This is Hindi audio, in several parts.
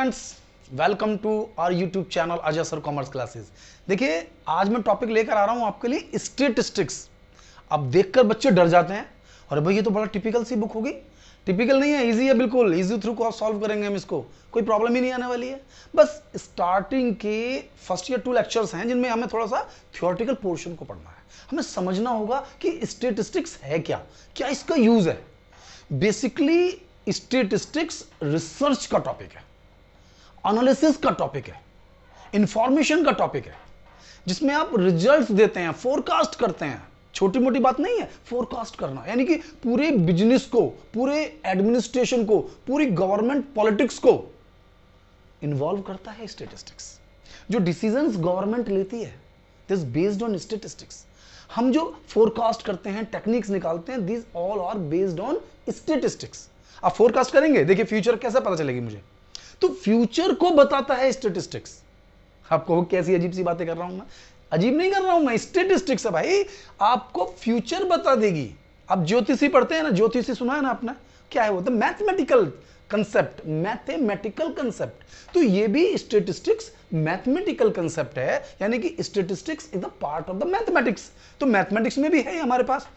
Students, welcome to our YouTube channel Ajay sir commerce classes. देखिए, आज मैं टॉपिक लेकर आ रहा हूं आपके लिए स्टैटिस्टिक्स। अब देखकर बच्चे डर जाते हैं, और भाई ये तो बड़ा टिपिकल सी बुक होगी। टिपिकल नहीं है, इजी है, बिल्कुल इजी थ्रू को सॉल्व करेंगे हम इसको, कोई प्रॉब्लम ही नहीं आने वाली है। बस स्टार्टिंग के फर्स्ट ईयर 2 लेक्चर्स हैं जिनमें हमें थोड़ा सा थियोरेटिकल पोर्शन को पढ़ना है। हमें समझना होगा कि स्टैटिस्टिक्स है क्या, क्या इसका यूज है। बेसिकली स्टैटिस्टिक्स रिसर्च का टॉपिक है, एनालिसिस का टॉपिक है, इंफॉर्मेशन का टॉपिक है, जिसमें आप रिजल्ट्स देते हैं, फोरकास्ट करते हैं। छोटी मोटी बात नहीं है फोरकास्ट करना, यानी कि पूरे बिजनेस को, पूरे एडमिनिस्ट्रेशन को, पूरी गवर्नमेंट पॉलिटिक्स को इन्वॉल्व करता है स्टैटिस्टिक्स। जो डिसीजंस गवर्नमेंट लेती है दिस बेस्ड ऑन स्टैटिस्टिक्स। हम जो फोरकास्ट करते हैं, टेक्निक्स निकालते हैं, this all are based on statistics. आप फोरकास्ट करेंगे, देखिए फ्यूचर कैसे पता चलेगी मुझे, तो फ्यूचर को बताता है स्टैटिस्टिक्स। आपको कैसी अजीब सी बातें कर रहा हूं मैं, अजीब नहीं कर रहा हूं मैं, स्टैटिस्टिक्स है भाई, आपको फ्यूचर बता देगी। आप ज्योतिषी पढ़ते हैं ना, ज्योतिषी सुना है ना आपने, क्या है वो, तो मैथमेटिकल कंसेप्ट, मैथमेटिकल कंसेप्ट। तो ये भी स्टैटिस्टिक्स मैथमेटिकल कंसेप्ट है, यानी कि statistics is the part of the mathematics. तो मैथमेटिक्स में भी है हमारे पास।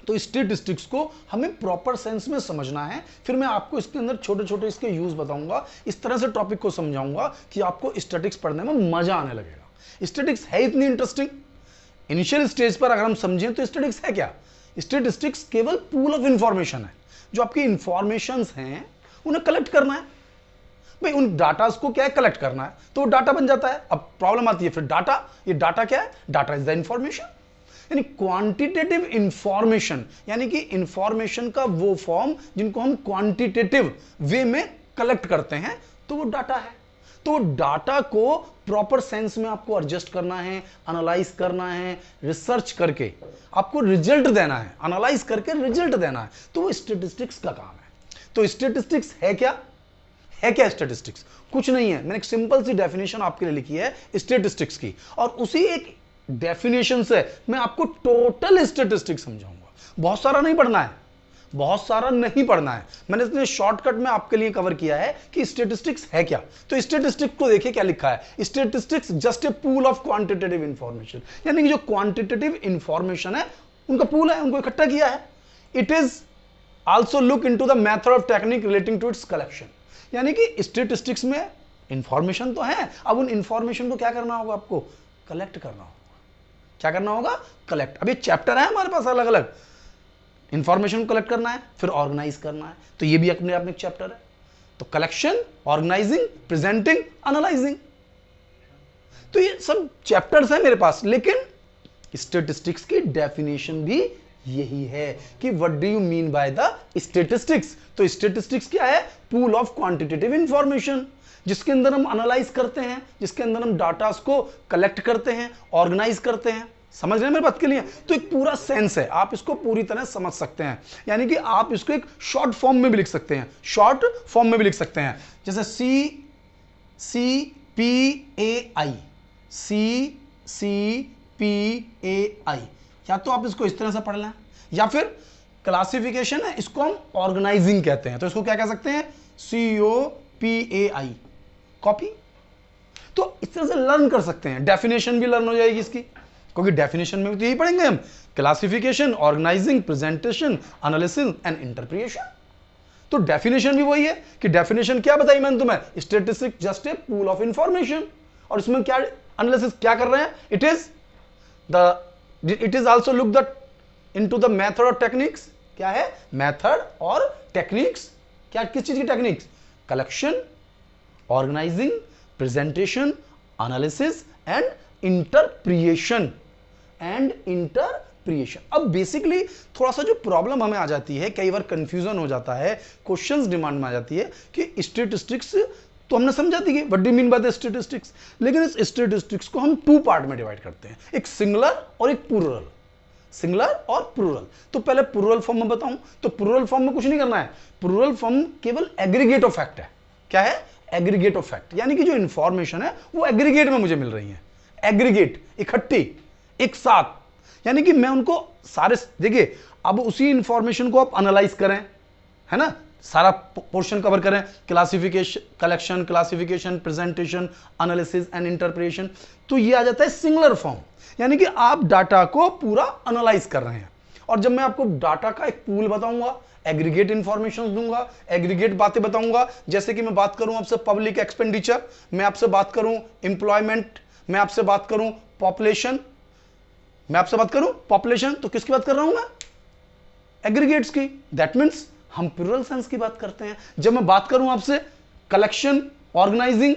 तो स्टैटिस्टिक्स को हमें प्रॉपर सेंस में समझना है। फिर मैं आपको इसके अंदर छोटे छोटे इसके यूज बताऊंगा, इस तरह से टॉपिक को समझाऊंगा कि आपको स्टैटिस्टिक्स पढ़ने में मजा आने लगेगा। स्टैटिस्टिक्स है इतनी इंटरेस्टिंग, इनिशियल स्टेज पर अगर हम समझें तो स्टैटिस्टिक्स है क्या। स्टैटिस्टिक्स केवल पूल ऑफ इंफॉर्मेशन है, जो आपकी इंफॉर्मेशंस हैं उन्हें कलेक्ट करना है। भाई उन डाटास को क्या है, कलेक्ट करना है, तो वो डाटा बन जाता है। अब प्रॉब्लम आती है फिर डाटा, ये डाटा क्या है, डाटा इज द इंफॉर्मेशन, यानी क्वांटिटेटिव इंफॉर्मेशन, यानी कि इंफॉर्मेशन का वो फॉर्म जिनको हम क्वांटिटेटिव वे में कलेक्ट करते हैं, तो वो डाटा है। तो डाटा को प्रॉपर सेंस में आपको एडजस्ट करना है, एनालाइज करना है, रिसर्च करके आपको रिजल्ट देना है, एनालाइज करके रिजल्ट देना है, तो वो स्टैटिस्टिक्स का काम है। तो स्टैटिस्टिक्स है क्या, है क्या स्टैटिस्टिक्स? कुछ नहीं है, मैंने एक सिंपल सी डेफिनेशन आपके लिए लिखी है स्टैटिस्टिक्स की, और उसी एक डेफिनेशन से मैं आपको टोटल स्टैटिस्टिक्स समझाऊंगा। बहुत सारा नहीं पढ़ना है, बहुत सारा नहीं पढ़ना है, मैंने इतने शॉर्टकट में आपके लिए कवर किया है कि स्टैटिस्टिक्स है क्या। तो स्टैटिस्टिक्स को देखिए क्या लिखा है, statistics just a pool of quantitative information, यानी कि जो क्वांटिटेटिव इंफॉर्मेशन है उनका पूल है, उनको इकट्ठा किया है। It is also look into the method of technique relating to its collection, यानी कि स्टैटिस्टिक्स में इंफॉर्मेशन तो है, अब उन इंफॉर्मेशन को क्या करना होगा, आपको कलेक्ट करना होगा। क्या करना होगा, कलेक्ट। अब ये चैप्टर है हमारे पास अलग अलग, इंफॉर्मेशन कलेक्ट करना है, फिर ऑर्गेनाइज करना है, तो ये भी अपने आप में एक चैप्टर है। तो कलेक्शन, ऑर्गेनाइजिंग, प्रेजेंटिंग, एनालाइजिंग, तो ये सब चैप्टर्स हैं मेरे पास। लेकिन स्टैटिस्टिक्स की डेफिनेशन भी यही है कि what do you mean by the statistics. तो स्टैटिस्टिक्स क्या है, पूल ऑफ क्वांटिटेटिव इंफॉर्मेशन, जिसके अंदर हम एनालाइज करते हैं, जिसके अंदर हम डाटा को कलेक्ट करते हैं, ऑर्गेनाइज करते हैं। समझ रहे हैं मेरी बात के लिए? तो एक पूरा सेंस है, आप इसको पूरी तरह समझ सकते हैं, यानी कि आप इसको एक शॉर्ट फॉर्म में भी लिख सकते हैं, शॉर्ट फॉर्म में भी लिख सकते हैं, जैसे CPAI, CPAI, या तो आप इसको इस तरह से पढ़ लें, या फिर क्लासिफिकेशन है, इसको हम ऑर्गेनाइजिंग कहते हैं, तो इसको क्या कह सकते हैं, COPAI, कॉपी। तो इस तरह से लर्न कर सकते हैं, डेफिनेशन भी लर्न हो जाएगी इसकी, क्योंकि डेफिनेशन में तो यही पढ़ेंगे हम, classification, organising, presentation, analysis and interpretation. तो डेफिनेशन भी वही है कि डेफिनेशन क्या बताई मैंने तुम्हें, statistics just a pool of information, और इसमें क्या एनालिसिस क्या कर रहे हैं, it is also look the into the method और टेक्निक्स। क्या है, मेथड और टेक्निक्स, क्या किस चीज की techniques, collection, organising, presentation, analysis and interpretation अब बेसिकली थोड़ा सा जो प्रॉब्लम हमें आ जाती है, कई बार कंफ्यूजन हो जाता है, क्वेश्चंस डिमांड में आ जाती है कि स्टैटिस्टिक्स तो हमने समझा दी कि what do you mean by the statistics, लेकिन इस स्टैटिस्टिक्स को हम 2 पार्ट में डिवाइड करते हैं, एक सिंगुलर और एक प्लूरल। सिंगुलर और प्लूरल, तो पहले प्लूरल फॉर्म में बताऊं, तो प्लूरल फॉर्म में कुछ नहीं करना है, प्लूरल फॉर्म केवल एग्रीगेट ऑफ फैक्ट है। क्या है, एग्रीगेट ऑफ फैक्ट, यानी कि जो इंफॉर्मेशन है वो एग्रीगेट में मुझे मिल रही है, एग्रीगेट, इकट्ठी, एक साथ, यानी कि मैं उनको सारे, देखिए अब उसी इंफॉर्मेशन को आप एनालाइज करें, है ना, सारा पोर्शन कवर करें, classification, collection, classification, presentation, analysis and interpretation, तो ये आ जाता है सिंगुलर फॉर्म, यानी कि आप डाटा को पूरा एनालाइज कर रहे हैं। और जब मैं आपको डाटा का एक पूल बताऊंगा, एग्रीगेट इंफॉर्मेशन दूंगा, एग्रीगेट बातें बताऊंगा, जैसे कि मैं बात करूं आपसे पब्लिक एक्सपेंडिचर, मैं आपसे बात करूं एम्प्लॉयमेंट, मैं आपसे बात करूं पॉपुलेशन, मैं आपसे बात करूं पॉपुलेशन, तो किसकी बात कर रहा हूं मैं? एग्रीगेट्स की। दैट मीन्स हम प्लूरल सेंस की बात करते हैं। जब मैं बात करूं आपसे कलेक्शन ऑर्गेनाइजिंग,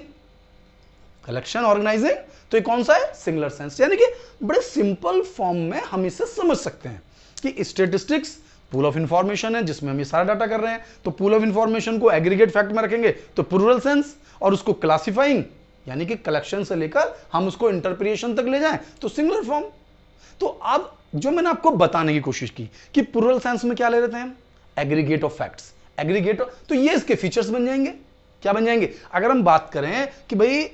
कलेक्शन ऑर्गेनाइजिंग, तो ये कौन सा है? Singular sense. यानी कि बड़े सिंपल फॉर्म में हम इसे समझ सकते हैं कि स्टैटिस्टिक्स पूल ऑफ इंफॉर्मेशन है जिसमें हम ये सारा डाटा कर रहे हैं, तो पूल ऑफ इंफॉर्मेशन को एग्रीगेट फैक्ट में रखेंगे तो प्लूरल सेंस, और उसको क्लासिफाइंग यानी कि कलेक्शन से लेकर हम उसको इंटरप्रिटेशन तक ले जाएं तो सिंगुलर फॉर्म। तो अब जो मैंने आपको बताने की कोशिश की कि प्लूरल सेंस में क्या ले लेते हैं हम? एग्रीगेट ऑफ फैक्ट्स, एग्रीगेट, तो ये इसके फीचर्स बन जाएंगे। क्या बन जाएंगे? अगर हम बात करें कि भाई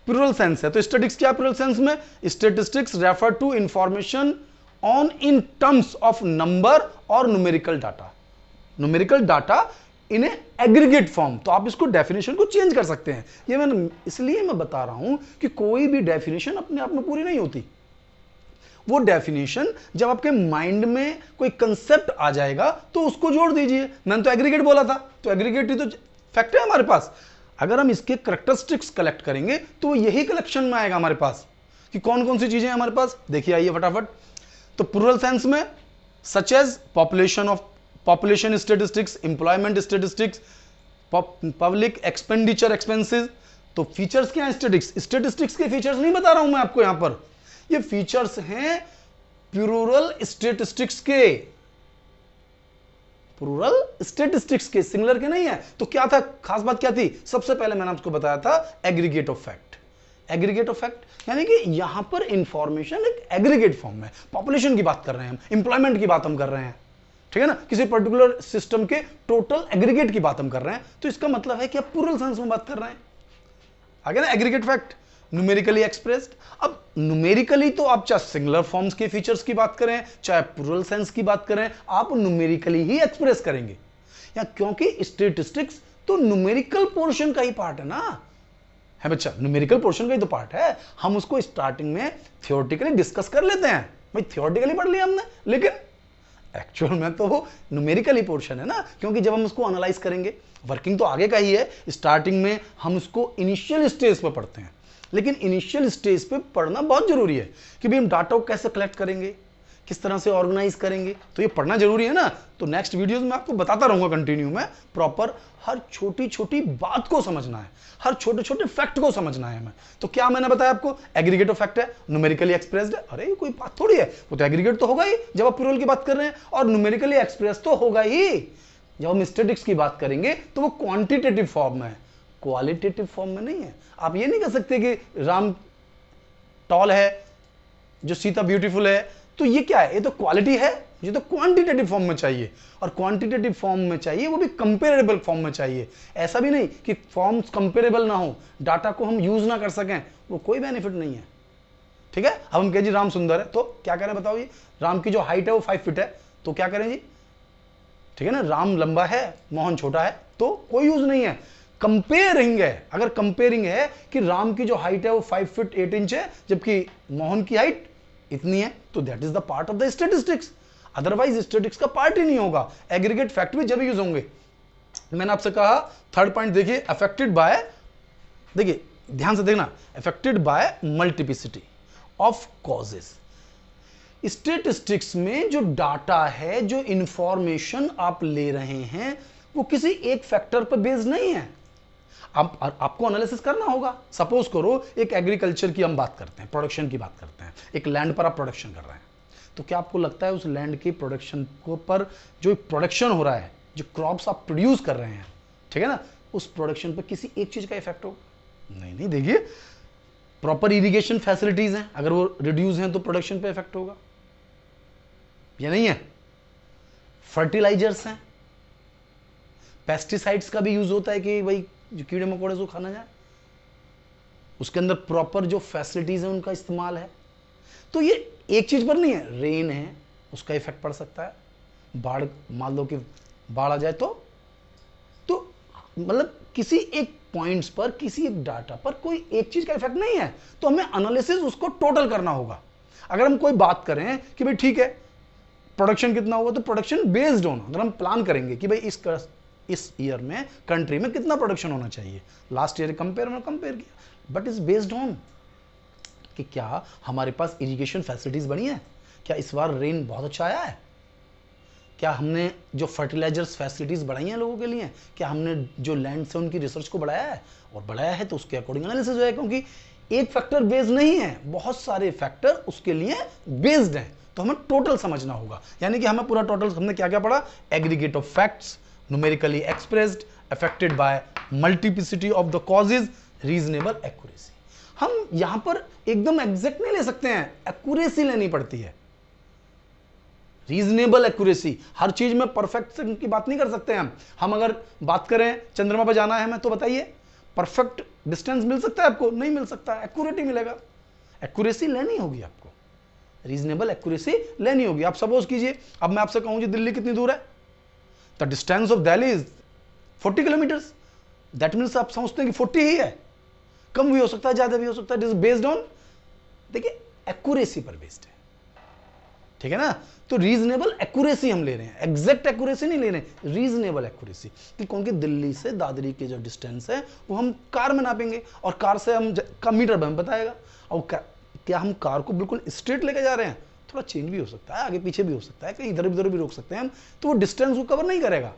प्लूरल सेंस है तो स्टैटिस्टिक्स क्या? प्लूरल सेंस में statistics refer to information on in terms of number और numerical data, numerical data in aggregate form. तो आप इसको डेफिनेशन को चेंज कर सकते हैं। ये मैं इसलिए मैं बता रहा हूं कि कोई भी डेफिनेशन अपने आप में पूरी नहीं होती। वो डेफिनेशन जब आपके माइंड में कोई कंसेप्ट आ जाएगा तो उसको जोड़ दीजिए। मैंने तो एग्रीगेट बोला था, तो एग्रीगेट ही तो फैक्ट है हमारे पास। अगर हम इसके करैक्टरिस्टिक्स कलेक्ट करेंगे तो यही कलेक्शन में आएगा हमारे पास कि कौन कौन सी चीजें हमारे पास। देखिए आइए फटाफट। तो प्लूरल सेंस में such as population statistics, employment statistics, public expenditure expenses. तो फीचर्स क्या है स्टैटिस्टिक्स के? फीचर्स नहीं बता रहा हूं मैं आपको यहां पर, ये फीचर्स हैं प्लूरल स्टैटिस्टिक्स के, प्लूरल स्टैटिस्टिक्स के, सिंगुलर के नहीं है। तो क्या था, खास बात क्या थी? सबसे पहले मैंने आपको बताया था aggregate of fact. Aggregate of fact यानी कि यहां पर इंफॉर्मेशन एक एग्रीगेट फॉर्म में, पॉपुलेशन की बात कर रहे हैं हम, एम्प्लॉयमेंट की बात हम कर रहे हैं, ठीक है ना, किसी पर्टिकुलर सिस्टम के टोटल एग्रीगेट की बात हम कर रहे हैं, तो इसका मतलब है कि आप प्लूरल सेंस में बात कर रहे हैं। आगे ना एग्रीगेट फैक्ट न्यूमेरिकली एक्सप्रेस्ड। अब न्यूमेरिकली तो आप चाहे सिंगुलर फॉर्म्स के फीचर्स की बात करें चाहे प्लूरल सेंस की बात करें, आप न्यूमेरिकली ही एक्सप्रेस करेंगे, या क्योंकि स्टैटिस्टिक्स तो न्यूमेरिकल पोर्शन का ही पार्ट है ना, है बच्चा, न्यूमेरिकल पोर्शन का ही तो पार्ट है। हम उसको स्टार्टिंग में थियोरेटिकली डिस्कस कर लेते हैं, भाई थियोरेटिकली पढ़ लिया हमने, लेकिन एक्चुअल में तो वो न्यूमेरिकली पोर्शन है ना, क्योंकि जब हम उसको एनालाइज करेंगे, वर्किंग तो आगे का ही है, स्टार्टिंग में हम उसको इनिशियल स्टेज पर पढ़ते हैं, लेकिन इनिशियल स्टेज पे पढ़ना बहुत जरूरी है कि भाई हम डाटा को कैसे कलेक्ट करेंगे, किस तरह से ऑर्गेनाइज करेंगे, तो ये पढ़ना जरूरी है ना। तो नेक्स्ट वीडियोस में आपको बताता रहूंगा कंटिन्यू में, प्रॉपर हर छोटी छोटी बात को समझना है, हर छोटे छोटे फैक्ट को समझना है हमें। तो क्या मैंने बताया आपको? एग्रीगेट ऑफ फैक्ट है, न्यूमेरिकली एक्सप्रेस्ड है। अरे कोई बात थोड़ी है, वो तो एग्रीगेट तो होगा ही जब आप प्लूरल की बात कर रहे हैं, और न्यूमेरिकली एक्सप्रेस तो होगा ही जब हम स्टैटिस्टिक्स की बात करेंगे, तो वो क्वांटिटेटिव फॉर्म में है, क्वालिटेटिव फॉर्म में नहीं है। आप ये नहीं कह सकते कि राम टॉल है, जो सीता ब्यूटीफुल है, तो ये क्या है? ये तो क्वालिटी है, ये तो क्वांटिटेटिव फॉर्म में चाहिए, और क्वांटिटेटिव फॉर्म में चाहिए वो भी कंपेरेबल फॉर्म में चाहिए। ऐसा भी नहीं कि फॉर्म्स कंपेरेबल ना हो, डाटा को हम यूज ना कर सकें, वो कोई बेनिफिट नहीं है, ठीक है। अब हम कहें जी राम सुंदर है, तो क्या करें बताओ जी? राम की जो हाइट है वो 5 फीट है, तो क्या करें जी? ठीक है ना, राम लंबा है, मोहन छोटा है, तो कोई यूज नहीं है। कंपेयरिंग है, अगर कंपेयरिंग है कि राम की जो हाइट है वो 5 फीट 8 इंच है जबकि मोहन की हाइट इतनी है, तो that is the part of the statistics, otherwise statistics का पार्ट ही नहीं होगा। एग्रीगेट फैक्ट भी जब यूज होंगे। मैंने आपसे कहा थर्ड पॉइंट देखिए, अफेक्टेड बाय, देखिए ध्यान से देखना, affected by multiplicity of causes. Statistics में जो डाटा है, जो इंफॉर्मेशन आप ले रहे हैं, वो किसी एक फैक्टर पर बेस्ड नहीं है। आपको एनालिसिस करना होगा। सपोज करो एक एग्रीकल्चर की हम बात करते हैं, प्रोडक्शन की बात करते हैं, एक लैंड पर आप प्रोडक्शन कर रहे हैं, तो क्या आपको लगता है उस लैंड की प्रोडक्शन को पर जो प्रोडक्शन हो रहा है, जो क्रॉप्स आप प्रोड्यूस कर रहे हैं, ठीक है ना, उस प्रोडक्शन पर किसी एक चीज का इफेक्ट होगा? नहीं, देखिए प्रॉपर इरिगेशन फैसिलिटीज हैं, अगर वो रिड्यूस हैं तो प्रोडक्शन पे इफेक्ट होगा, या नहीं है? फर्टिलाइजर्स हैं, पेस्टिसाइड्स का भी यूज होता है कि भाई जो कीड़े मकोड़े को खाना जाए, उसके अंदर प्रॉपर जो फैसिलिटीज है उनका इस्तेमाल है। तो ये एक चीज पर नहीं है, रेन है उसका इफेक्ट पड़ सकता है, बाढ़, मान लो कि बाढ़ आ जाए तो मतलब किसी एक पॉइंट्स पर, किसी एक डाटा पर कोई एक चीज का इफेक्ट नहीं है, तो हमें एनालिसिस उसको टोटल करना होगा। अगर हम कोई बात करें कि भाई ठीक है प्रोडक्शन कितना हुआ, तो प्रोडक्शन बेस्ड ऑन, अगर हम प्लान करेंगे कि भाई इस ईयर में कंट्री में कितना प्रोडक्शन होना चाहिए, लास्ट ईयर कंपेयर किया, बट इज बेस्ड ऑन कि क्या हमारे पास इरिगेशन फैसिलिटीज बनी है, क्या इस बार रेन बहुत अच्छा आया है, क्या हमने जो फर्टिलाइजर्स फैसिलिटीज बढ़ाई हैं लोगों के लिए, क्या हमने जो लैंड से उनकी रिसर्च को बढ़ाया है, और बढ़ाया है तो उसके अकॉर्डिंग एनालिसिस हो है, क्योंकि एक फैक्टर बेस्ड नहीं है, बहुत सारे फैक्टर उसके लिए बेस्ड हैं, तो हमें टोटल समझना होगा। यानी कि हमें पूरा टोटल, हमने क्या क्या पढ़ा, aggregate of facts numerically expressed, affected by multiplicity of the causes, reasonable accuracy. हम यहां पर एकदम एग्जैक्ट नहीं ले सकते हैं, एक्यूरेसी लेनी पड़ती है, रीजनेबल एक्यूरेसी। हर चीज में परफेक्ट की बात नहीं कर सकते हैं हम अगर बात करें चंद्रमा पर जाना है हमें, तो बताइए परफेक्ट डिस्टेंस मिल सकता है आपको, नहीं मिल सकता, एक्यूरेट ही मिलेगा। एक्यूरेसी लेनी होगी आपको, रीजनेबल एक्यूरेसी लेनी होगी। आप सपोज कीजिए अब मैं आपसे कहूं जी दिल्ली कितनी दूर है, the distance of Delhi is 40 kilometres, that means आप समझते हैं कि 40 ही है, कम भी हो सकता है ज्यादा भी हो सकता है, दिस बेस्ड ऑन, देखिए एक्यूरेसी पर बेस्ड है, ठीक है ना। तो रीजनेबल एक्यूरेसी हम ले रहे हैं, एग्जैक्ट एक्यूरेसी नहीं ले रहे हैं, रीजनेबल एक्यूरेसी, कि कौन की दिल्ली से दादरी के जो डिस्टेंस है वो हम कार में नापेंगे, और कार से हम का मीटर में बताएगा, और क्या हम कार को बिल्कुल स्ट्रेट लेके जा रहे हैं, थोड़ा चेंज भी हो सकता है, आगे पीछे भी हो सकता है, कहीं इधर उधर भी रोक सकते हैं हम, तो वो डिस्टेंस को कवर नहीं करेगा।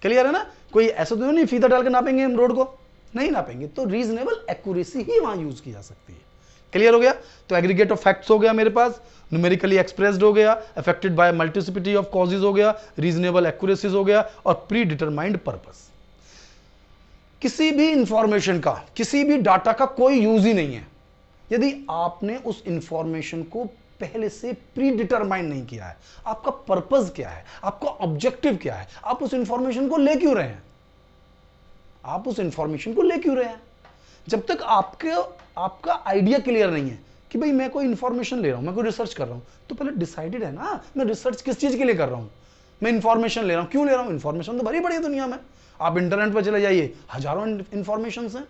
क्लियर है ना, कोई ऐसा तो नहीं फीता डाल के नापेंगे हम रोड को, नहीं नापेंगे, तो रीजनेबल एक्यूरेसी ही वहां यूज की जा सकती है। क्लियर हो गया, तो एग्रीगेट ऑफ फैक्ट्स हो गया मेरे पास, न्यूमेरिकली एक्सप्रेस्ड हो गया, affected by multiplicity of causes हो गया, रीजनेबल एक्यूरेसीज हो गया, और प्री डिटरमाइंड पर्पस। किसी भी इंफॉर्मेशन का, किसी भी डाटा का कोई यूज ही नहीं है यदि आपने उस इंफॉर्मेशन को पहले से प्री डिटरमाइन नहीं किया है। आपका पर्पस क्या है, आपका ऑब्जेक्टिव क्या है, आप उस इंफॉर्मेशन को ले क्यों रहे हैं, आप उस इंफॉर्मेशन को ले क्यों रहे हैं। जब तक आपका आइडिया क्लियर नहीं है कि भाई मैं कोई इंफॉर्मेशन ले रहा हूं, मैं कोई रिसर्च कर रहा हूं, तो पहले डिसाइडेड है ना मैं रिसर्च किस चीज के लिए कर रहा हूं, मैं इंफॉर्मेशन ले रहा हूं, क्यों ले रहा हूं। इंफॉर्मेशन तो भरी पड़ी है दुनिया में, आप इंटरनेट पर चले जाइए, हजारों इंफॉर्मेशन हैं,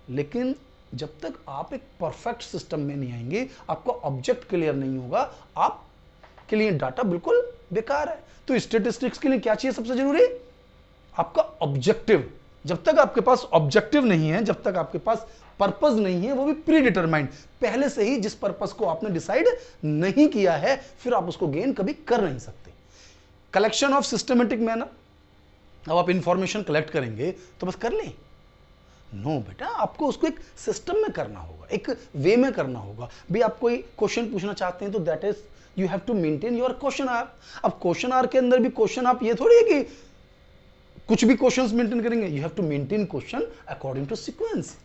लेकिन जब तक आप एक परफेक्ट सिस्टम में नहीं आएंगे, आपका ऑब्जेक्ट क्लियर नहीं होगा, आपके लिए डाटा बिल्कुल बेकार है। तो स्टेटिस्टिक्स के लिए क्या चाहिए सबसे जरूरी, आपका ऑब्जेक्टिव। जब तक आपके पास ऑब्जेक्टिव नहीं है, जब तक आपके पास पर्पस नहीं है, वो भी प्री डिटरमाइंड, पहले से ही जिस पर्पस को आपने डिसाइड नहीं किया है, फिर आप उसको गेन कभी कर नहीं सकते। कलेक्शन ऑफ सिस्टमेटिक मैनर, अब आप इंफॉर्मेशन कलेक्ट करेंगे तो बस कर लें, नो बेटा, आपको उसको एक सिस्टम में करना होगा, एक वे में करना होगा। भी आप कोई क्वेश्चन पूछना चाहते हैं तो that is you have to maintain your questionnaire. अब क्वेश्चन आर के अंदर भी क्वेश्चन आप ये थोड़ी है कि कुछ भी क्वेश्चंस मेंटेन करेंगे, you have to maintain question according to sequence.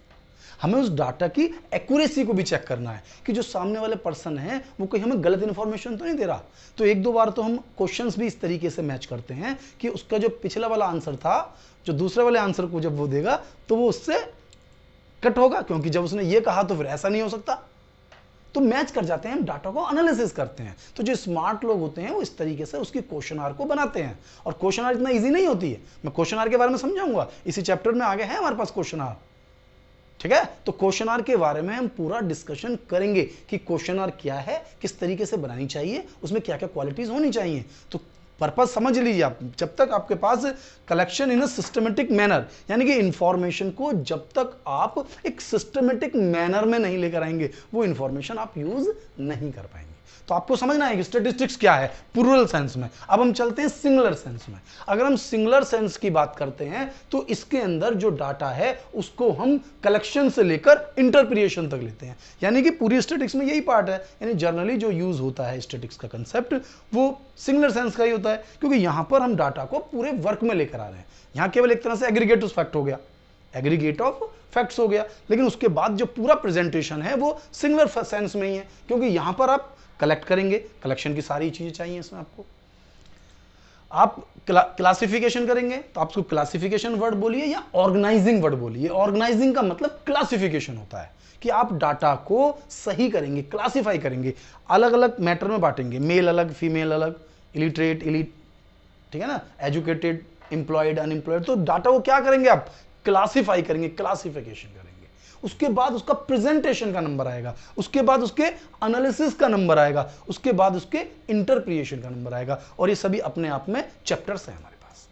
हमें उस डाटा की एक्यूरेसी को भी चेक करना है कि जो सामने वाले पर्सन है वो कोई हमें गलत इंफॉर्मेशन तो नहीं दे रहा। तो एक दो बार तो हम क्वेश्चंस भी इस तरीके से मैच करते हैं कि उसका जो पिछला वाला आंसर था, जो दूसरे वाले आंसर को जब वो देगा तो वो उससे कट होगा, क्योंकि जब उसने ये कहा तो फिर ऐसा नहीं हो सकता। तो मैच कर जाते हैं, हम डाटा को एनालिसिस करते हैं। तो जो स्मार्ट लोग होते हैं वो इस तरीके से उसकी क्वेश्चन आर को बनाते हैं। और क्वेश्चन आर इतना इजी नहीं होती है, मैं क्वेश्चन आर के बारे में समझाऊंगा इसी चैप्टर में, आगे है हमारे पास क्वेश्चन आर, ठीक है। तो क्वेश्चन आर के बारे में हम पूरा डिस्कशन करेंगे कि क्वेश्चन आर क्या है, किस तरीके से बनानी चाहिए, उसमें क्या क्या क्वालिटीज होनी चाहिए। तो पर्पस समझ लीजिए आप, जब तक आपके पास collection in a systematic manner, यानी कि इंफॉर्मेशन को जब तक आप एक सिस्टमेटिक मैनर में नहीं लेकर आएंगे, वो इंफॉर्मेशन आप यूज नहीं कर पाएंगे। तो आपको समझना है कि स्टैटिस्टिक्स क्या है प्लूरल सेंस में। अब हम चलते हैं सिंगुलर सेंस में। अगर हम सिंगुलर सेंस की बात करते हैं तो इसके अंदर जो डाटा है उसको हम कलेक्शन से लेकर इंटरप्रिएशन तक लेते हैं। यानी कि पूरी स्टैटिस्टिक्स में यही पार्ट है, यानी जनरली जो यूज होता है स्टैटिस्टिक्स का कंसेप्ट वो सिंगुलर सेंस का ही होता है, क्योंकि यहां पर हम डाटा को पूरे वर्क में लेकर आ रहे हैं। यहां केवल एक तरह से एग्रीगेट फैक्ट हो गया, एग्रीगेट ऑफ फैक्ट्स हो गया, लेकिन उसके बाद जो पूरा प्रेजेंटेशन है वो सिंगुलर सेंस में ही है, क्योंकि यहां पर आप कलेक्ट करेंगे, कलेक्शन की सारी चीजें चाहिए इसमें आपको। आप क्लासिफिकेशन करेंगे तो आप उसको क्लासिफिकेशन वर्ड बोलिए या ऑर्गेनाइजिंग वर्ड बोलिए। ऑर्गेनाइजिंग का मतलब क्लासिफिकेशन होता है कि आप डाटा को सही करेंगे, क्लासिफाई करेंगे, अलग अलग मैटर में बांटेंगे, मेल अलग, फीमेल अलग, इलिटरेट, इलिट, ठीक है ना, एजुकेटेड, एम्प्लॉयड, अनएम्प्लॉयड। तो डाटा को क्या करेंगे आप, क्लासिफाई करेंगे, क्लासिफिकेशन करेंगे। उसके बाद उसका प्रेजेंटेशन का नंबर आएगा, उसके बाद उसके एनालिसिस का नंबर आएगा, उसके बाद उसके इंटरप्रिटेशन का नंबर आएगा। और ये सभी अपने आप में चैप्टर्स हैं हमारे पास।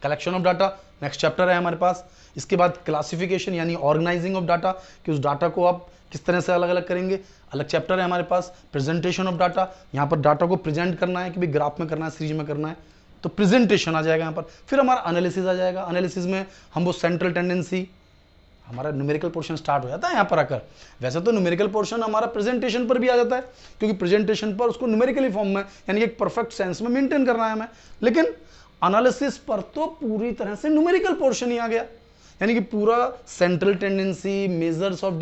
Collection of data next chapter है हमारे पास। इसके बाद क्लासिफिकेशन यानी ऑर्गेनाइजिंग ऑफ डाटा, कि उस डाटा को आप किस तरह से अलग अलग करेंगे, अलग चैप्टर है हमारे पास। प्रेजेंटेशन ऑफ डाटा, यहाँ पर डाटा को प्रेजेंट करना है कि भाई ग्राफ में करना है, सीरीज में करना है, तो प्रेजेंटेशन आ जाएगा यहाँ पर। फिर हमारा एनालिसिस आ जाएगा। एनालिसिस में हम वो सेंट्रल टेंडेंसी, हमारा न्यूमेरिकल पोर्शन स्टार्ट हो जाता है यहाँ पर आकर। वैसे तो न्यूमेरिकल पोर्शन हमारा प्रेजेंटेशन पर भी आ जाता है, क्योंकि प्रेजेंटेशन पर उसको न्यूमेरिकली फॉर्म में यानी एक परफेक्ट सेंस में मेंटेन करना है हमें। लेकिन एनालिसिस पर तो पूरी तरह से न्यूमेरिकल पोर्शन ही आ गया, यानी कि पूरा central tendency, measures of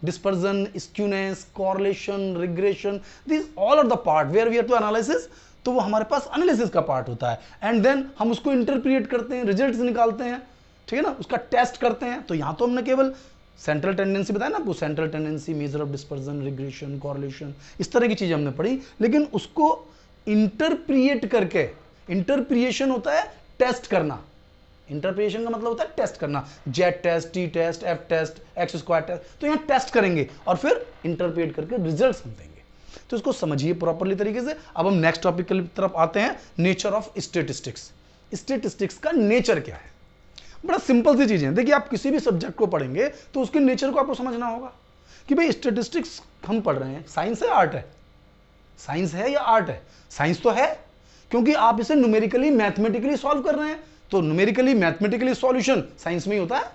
dispersion, skewness, correlation, regression, this all are the part where we have to analysis. तो वो हमारे पास एनालिसिस का पार्ट होता है। एंड देन हम उसको इंटरप्रिएट करते हैं, रिजल्ट्स निकालते हैं, ठीक है ना, उसका टेस्ट करते हैं। तो यहां तो हमने केवल सेंट्रल टेंडेंसी बताया ना आपको, central tendency, measure of dispersion, regression, correlation, इस तरह की चीजें हमने पढ़ी। लेकिन उसको इंटरप्रिएट करके, इंटरप्रिएशन होता है टेस्ट करना, इंटरप्रिएशन का मतलब होता है टेस्ट करना, Z test, T test, F test, X square test. तो यहां टेस्ट करेंगे और फिर इंटरप्रिएट करके रिजल्ट्स हम देंगे। तो इसको समझिए प्रॉपरली तरीके से। अब हम नेक्स्ट टॉपिक की तरफ आते हैं, नेचर ऑफ स्टैटिस्टिक्स। स्टैटिस्टिक्स का नेचर क्या है? बड़ा सिंपल सी चीजें। देखिए, आप किसी भी सब्जेक्ट को पढ़ेंगे तो उसके नेचर को आपको समझना होगा कि भाई स्टैटिस्टिक्स हम पढ़ रहे हैं, साइंस है आर्ट है? साइंस है या आर्ट है? साइंस तो है, क्योंकि आप इसे न्यूमेरिकली मैथमेटिकली सॉल्व कर रहे हैं। तो न्यूमेरिकली मैथमेटिकली सॉल्यूशन साइंस में ही होता है।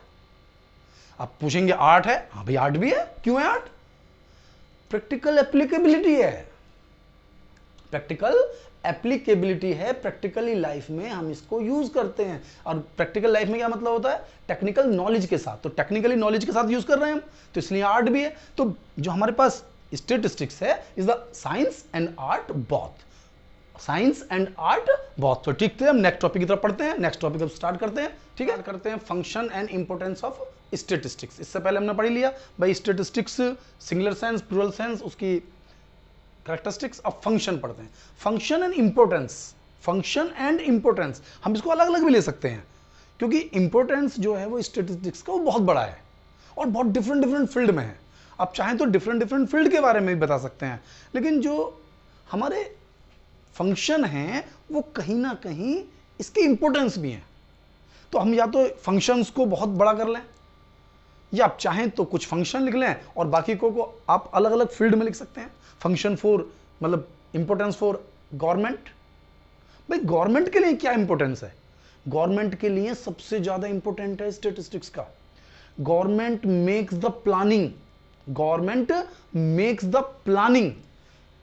आप पूछेंगे आर्ट है? हाँ भाई आर्ट भी है। क्यों है आर्ट? प्रैक्टिकल एप्लीकेबिलिटी है, प्रैक्टिकल एप्लीकेबिलिटी है, प्रैक्टिकली लाइफ में हम इसको यूज करते हैं। और प्रैक्टिकल लाइफ में क्या मतलब होता है? टेक्निकल नॉलेज के साथ। तो टेक्निकली नॉलेज के साथ यूज कर रहे हैं हम, तो इसलिए आर्ट भी है। तो जो हमारे पास स्टैटिस्टिक्स है is the science and art both, science and art both. तो ठीक है, हम नेक्स्ट टॉपिक की तरफ पढ़ते हैं। नेक्स्ट टॉपिक अब स्टार्ट करते हैं, ठीक है। करते हैं function and importance of statistics. इससे पहले हमने पढ़ लिया भाई statistics singular sense, plural sense, उसकी कैरेक्टरिस्टिक्स। अब फंक्शन पढ़ते हैं, function and importance. Function and importance हम इसको अलग अलग भी ले सकते हैं, क्योंकि इंपोर्टेंस जो है वो स्टैटिस्टिक्स का वो बहुत बड़ा है और बहुत डिफरेंट डिफरेंट फील्ड में है। आप चाहें तो डिफरेंट डिफरेंट फील्ड के बारे में भी बता सकते हैं, लेकिन जो हमारे फंक्शन हैं वो कहीं ना कहीं इसके इंपोर्टेंस भी हैं। तो हम या तो फंक्शंस को बहुत बड़ा कर लें, या आप चाहें तो कुछ फंक्शन लिख लें और बाकी को आप अलग अलग फील्ड में लिख सकते हैं। फंक्शन फॉर मतलब इंपोर्टेंस फॉर गवर्नमेंट। भाई गवर्नमेंट के लिए क्या इंपोर्टेंस है? गवर्नमेंट के लिए सबसे ज्यादा इंपोर्टेंट है स्टैटिस्टिक्स का। Government makes the planning, government makes the planning,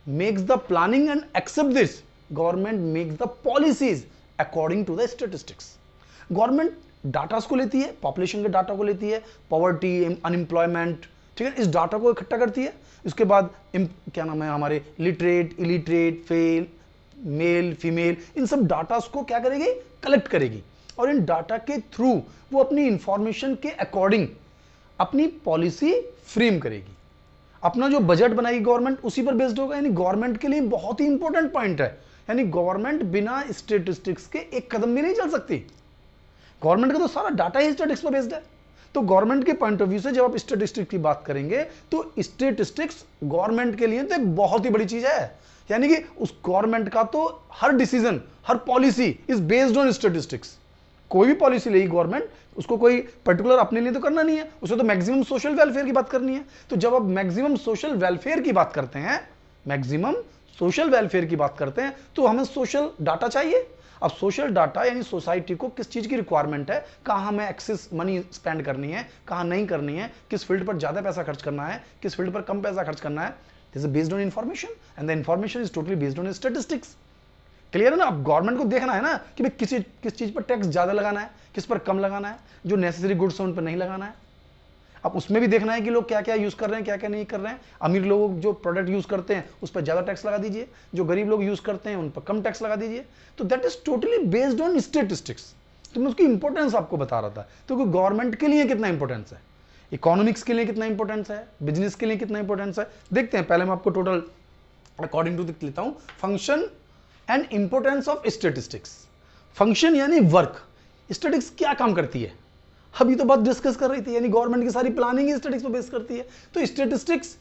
makes the planning and except this, government makes the policies according to the statistics. Government datas को लेती है, पॉपुलेशन के डाटा को लेती है, पॉवर्टी, अनएम्प्लॉयमेंट, ठीक है, इस डाटा को इकट्ठा करती है। उसके बाद क्या नाम है हमारे literate, illiterate, fail, male, female, इन सब डाटास को क्या करेगी? कलेक्ट करेगी। और इन डाटा के थ्रू वो अपनी इंफॉर्मेशन के अकॉर्डिंग अपनी पॉलिसी फ्रेम करेगी। अपना जो बजट बनाएगी गवर्नमेंट उसी पर बेस्ड होगा। यानी गवर्नमेंट के लिए बहुत ही इंपॉर्टेंट पॉइंट है, यानी गवर्नमेंट बिना स्टैटिस्टिक्स के एक कदम भी नहीं चल सकती। गवर्नमेंट का तो सारा डाटा ही स्टैटिस्टिक्स पर बेस्ड है। तो गवर्नमेंट के पॉइंट ऑफ व्यू से जब आप स्टैटिस्टिक्स की बात करेंगे तो स्टैटिस्टिक्स गवर्नमेंट के लिए तो एक बहुत ही बड़ी चीज है। यानी कि उस गवर्नमेंट का तो हर डिसीजन, हर policy is based on statistics. कोई भी पॉलिसी लेगी गवर्नमेंट, उसको कोई पर्टिकुलर अपने लिए तो करना नहीं है, उसे तो मैक्सिमम सोशल वेलफेयर की बात करनी है। तो जब आप मैक्सिमम सोशल वेलफेयर की बात करते हैं, मैक्सिमम सोशल वेलफेयर की बात करते हैं, तो हमें सोशल डाटा चाहिए। अब सोशल डाटा यानी सोसाइटी को किस चीज की रिक्वायरमेंट है, कहां हमें एक्सेस मनी स्पेंड करनी है, कहां नहीं करनी है, किस फील्ड पर ज्यादा पैसा खर्च करना है, किस फील्ड पर कम पैसा खर्च करना है, this is based on information and the information is totally based on statistics. Clear है ना? अब गवर्नमेंट को देखना है ना कि भाई किस चीज पर टैक्स ज्यादा लगाना है, किस पर कम लगाना है, जो नेसेसरी गुड्स हैं उन पर नहीं लगाना है। अब उसमें भी देखना है कि लोग क्या क्या यूज कर रहे हैं, क्या क्या नहीं कर रहे हैं। अमीर लोग जो प्रोडक्ट यूज करते हैं उस पर ज्यादा टैक्स लगा दीजिए, जो गरीब लोग यूज करते हैं उन पर कम टैक्स लगा दीजिए। तो that is totally based on statistics. तो मैं उसकी इंपॉर्टेंस आपको बता रहा था। तो गवर्नमेंट के लिए कितना इंपॉर्टेंस है, इकोनॉमिक्स के लिए कितना इंपॉर्टेंस है, बिजनेस के लिए कितना इंपॉर्टेंस है, देखते हैं। पहले मैं आपको टोटल अकॉर्डिंग टू लेता हूं। Function and importance of statistics. Function यानी वर्क, स्टेटिक्स क्या काम करती है, अभी तो बात डिस्कस कर रही थी, यानी गवर्नमेंट की सारी प्लानिंग स्टेटिक्स पर बेस करती है। तो स्टेटिस्टिक्स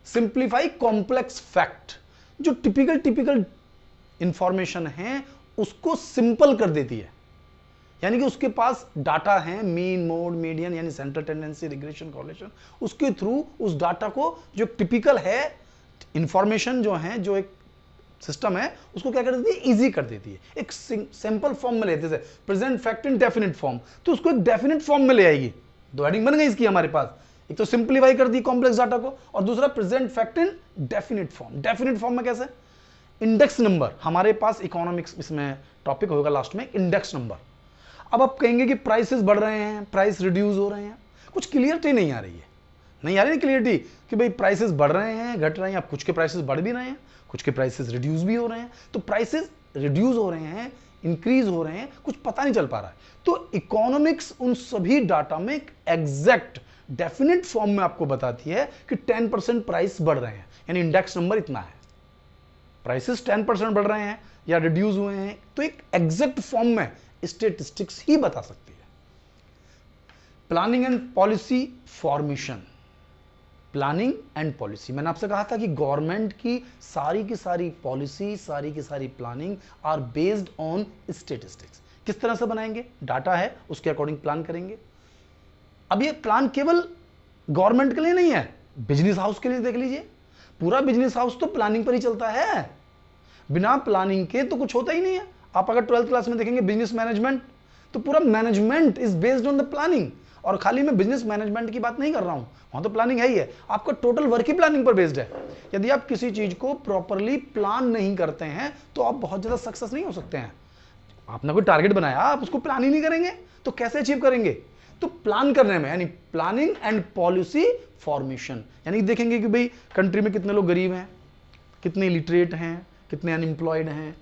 सिंप्लीफाई कॉम्प्लेक्स फैक्ट, जो टिपिकल इंफॉर्मेशन है उसको सिंपल कर देती है। यानी कि उसके पास डाटा है, मीन, मोड, मीडियन यानी सेंटर टेंडेंसी, रिग्रेशन, कॉरलेशन, उसके थ्रू उस डाटा को जो टिपिकल है इंफॉर्मेशन जो है, जो एक सिस्टम है, उसको क्या कर देती है, इजी कर देती है। एक सिंपल फॉर्म में लेते हैं, present fact in definite form, तो उसको एक डेफिनेट फॉर्म में ले आएगी। दो हेडिंग बन गई इसकी हमारे पास, एक तो सिंप्लीफाई कर दी कॉम्प्लेक्स डाटा को, और दूसरा present fact in definite form. Definite form में कैसे, इंडेक्स नंबर, हमारे पास इकोनॉमिक्स इसमें टॉपिक होगा लास्ट में, इंडेक्स नंबर। अब आप कहेंगे कि प्राइसेस बढ़ रहे हैं, प्राइस रिड्यूस हो रहे हैं, कुछ क्लियरिटी नहीं आ रही है, नहीं आ रही क्लियरिटी कि भाई प्राइसेस बढ़ रहे हैं, घट रहे हैं। अब कुछ के प्राइसेस बढ़ भी रहे हैं, कुछ के प्राइसेस रिड्यूस भी हो रहे हैं। तो प्राइसेस रिड्यूस हो रहे हैं, इंक्रीज हो रहे हैं, कुछ पता नहीं चल पा रहा है। तो इकोनॉमिक्स उन सभी डाटा में एक एग्जैक्ट डेफिनेट फॉर्म में आपको बताती है कि 10% प्राइस बढ़ रहे हैं, यानी इंडेक्स नंबर इतना है, प्राइसेस 10% बढ़ रहे हैं या रिड्यूस हुए हैं, तो एक एग्जैक्ट फॉर्म में स्टेटिस्टिक्स ही बता सकती है। Planning and policy formation, planning and policy, मैंने आपसे कहा था कि गवर्नमेंट की सारी पॉलिसी, सारी की सारी planning are based on statistics. किस तरह से बनाएंगे, डाटा है उसके अकॉर्डिंग प्लान करेंगे। अब ये प्लान केवल गवर्नमेंट के लिए नहीं है, बिजनेस हाउस के लिए देख लीजिए, पूरा बिजनेस हाउस तो प्लानिंग पर ही चलता है, बिना प्लानिंग के तो कुछ होता ही नहीं है। आप अगर 12th क्लास में देखेंगे बिजनेस मैनेजमेंट, तो पूरा management is based on the planning. और खाली मैं बिजनेस मैनेजमेंट की बात नहीं कर रहा हूं, वहां तो प्लानिंग है ही है, आपका टोटल वर्क ही प्लानिंग पर बेस्ड है। यदि आप किसी चीज को प्रॉपरली प्लान नहीं करते हैं तो आप बहुत ज्यादा सक्सेस नहीं हो सकते हैं। आपने कोई टारगेट बनाया, आप उसको प्लान ही नहीं करेंगे तो कैसे अचीव करेंगे। तो प्लान करने में, यानी प्लानिंग एंड पॉलिसी फॉर्मेशन, यानी देखेंगे कि भाई कंट्री में कितने लोग गरीब हैं, कितने लिटरेट हैं, कितने अनएम्प्लॉयड हैं,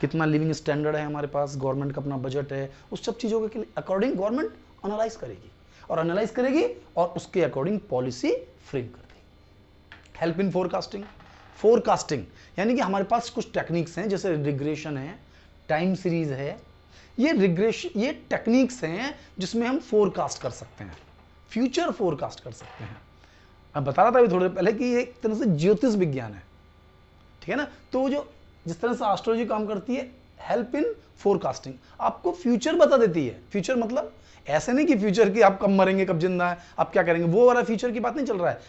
कितना लिविंग स्टैंडर्ड है हमारे पास, गवर्नमेंट का अपना बजट है, उस सब चीज़ों के अकॉर्डिंग गवर्नमेंट एनालाइज करेगी और उसके अकॉर्डिंग पॉलिसी फ्रेम कर देगी। हेल्प इन फोरकास्टिंग, फोरकास्टिंग यानी कि हमारे पास कुछ टेक्निक्स हैं, जैसे रिग्रेशन है, टाइम सीरीज है, ये टेक्निक्स हैं जिसमें हम फोरकास्ट कर सकते हैं, फ्यूचर फोरकास्ट कर सकते हैं। मैं बता रहा था अभी थोड़ी देर पहले कि ये एक तरह से ज्योतिष विज्ञान है, ठीक है ना। तो जो जिस तरह से एस्ट्रोलॉजी काम करती है, हेल्प इन फोरकास्टिंग, आपको फ्यूचर बता देती है। फ्यूचर मतलब ऐसे नहीं कि फ्यूचर की आप कब मरेंगे, कब जिंदा है, आप क्या करेंगे, वो वाला फ्यूचर की बात नहीं चल रहा है।